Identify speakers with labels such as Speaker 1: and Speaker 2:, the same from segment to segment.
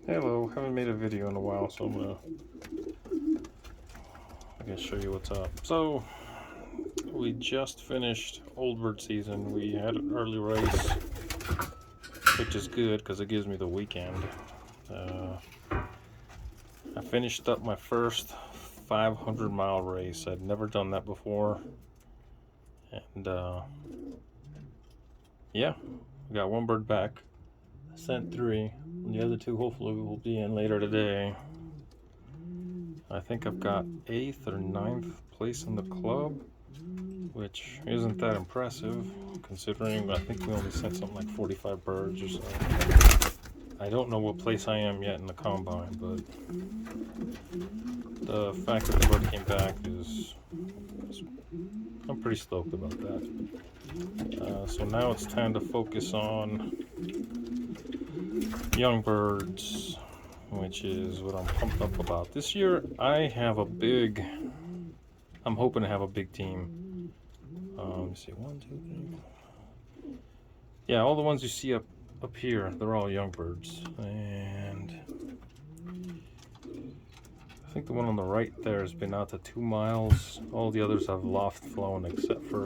Speaker 1: Hello, haven't made a video in a while, so I can show you what's up. So, we just finished Old Bird season. We had an early race, which is good because it gives me the weekend. I finished up my first 500-mile race. I'd never done that before. And, yeah, we got one bird back. I sent 3, and the other 2 hopefully will be in later today. I think I've got 8th or 9th place in the club, which isn't that impressive considering I think we only sent something like 45 birds or so. I don't know what place I am yet in the combine, but the fact that the bird came back is I'm pretty stoked about that. So now it's time to focus on young birds, which is what I'm pumped up about. This year I'm hoping to have a big team. Let me see, 1, 2, 3. Yeah, all the ones you see up here, they're all young birds. And I think the one on the right there has been out to 2 miles. All the others have loft flown except for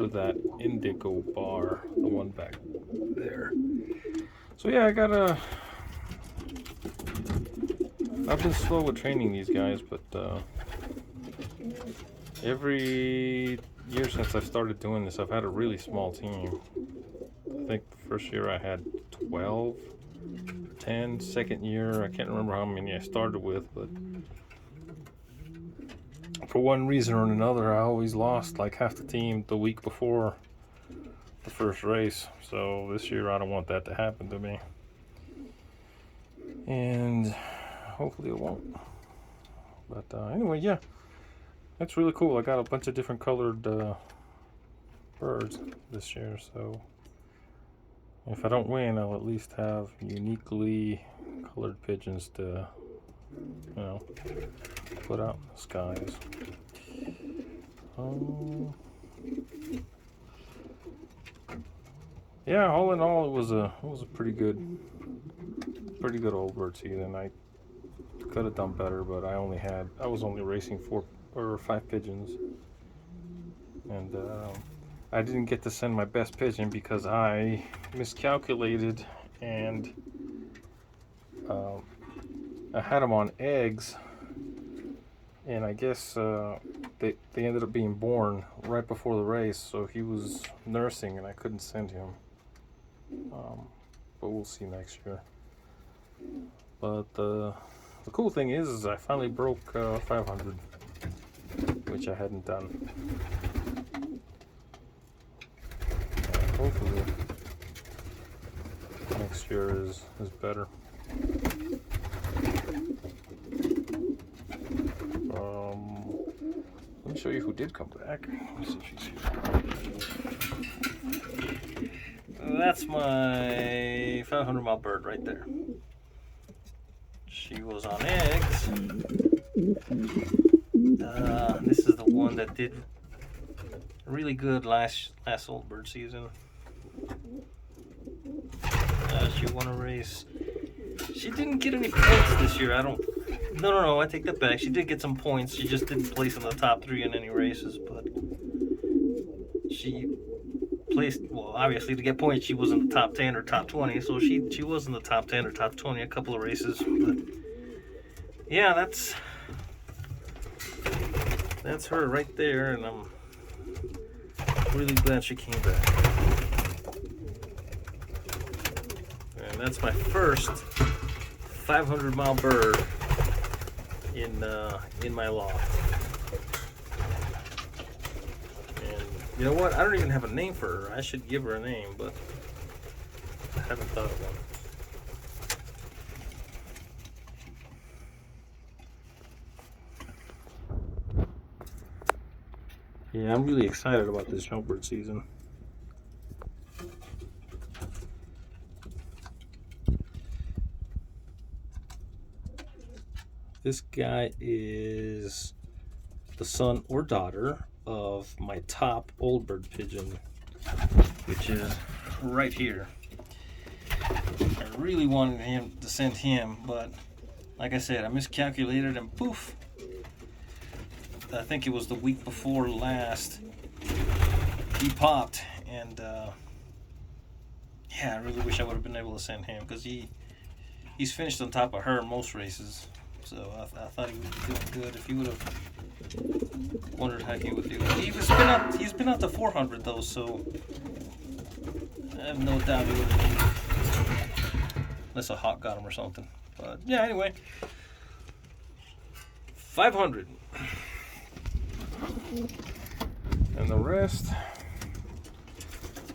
Speaker 1: that indigo bar, the one back there. So yeah, I've been slow with training these guys, but every year since I started doing this, I've had a really small team. I think the first year I had 12, 10, second year, I can't remember how many I started with, but for one reason or another, I always lost like half the team the week before the first race. So this year, I don't want that to happen to me. And hopefully it won't. But anyway, yeah, that's really cool. I got a bunch of different colored birds this year, so if I don't win, I'll at least have uniquely colored pigeons to, put out in the skies. Yeah, all in all, it was a pretty good Old Bird season. I could have done better, but I was only racing 4 or 5 pigeons, and I didn't get to send my best pigeon because I miscalculated, and I had him on eggs, and I guess they ended up being born right before the race, so he was nursing, and I couldn't send him. But we'll see next year. But the cool thing is I finally broke 500, which I hadn't done. Hopefully next year is better. Let me show you who did come back. Let me see if she's here. That's my 500-mile bird right there. She was on eggs. This is the one that did really good last Old Bird season. She won a race. She didn't get any points this year. No, I take that back. She did get some points. She just didn't place in the top 3 in any races, but she placed, well, obviously to get points she was in the top 10 or top 20, so she was in the top 10 or top 20 a couple of races. But yeah, that's her right there, and I'm really glad she came back. And that's my first 500-mile bird in my loft. And you know what? I don't even have a name for her. I should give her a name, but I haven't thought of one. Yeah, I'm really excited about this young bird season. This guy is the son or daughter of my top Old Bird pigeon, which is right here. I really wanted him to send him, but like I said, I miscalculated and poof. I think it was the week before last. He popped, and yeah, I really wish I would have been able to send him because he's finished on top of her in most races. So I thought he would be doing good. If he would have wondered how he would do. He's been out to 400 though, so I have no doubt he would have, unless a hawk got him or something. But yeah, anyway, 500, and the rest,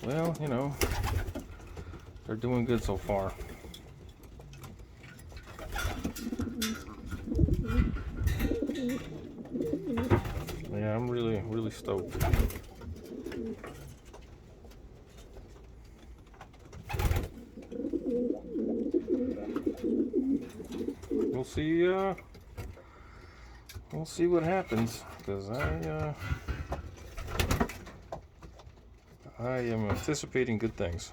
Speaker 1: well, you know, they're doing good so far. Yeah, I'm really stoked. We'll see what happens, because I am anticipating good things.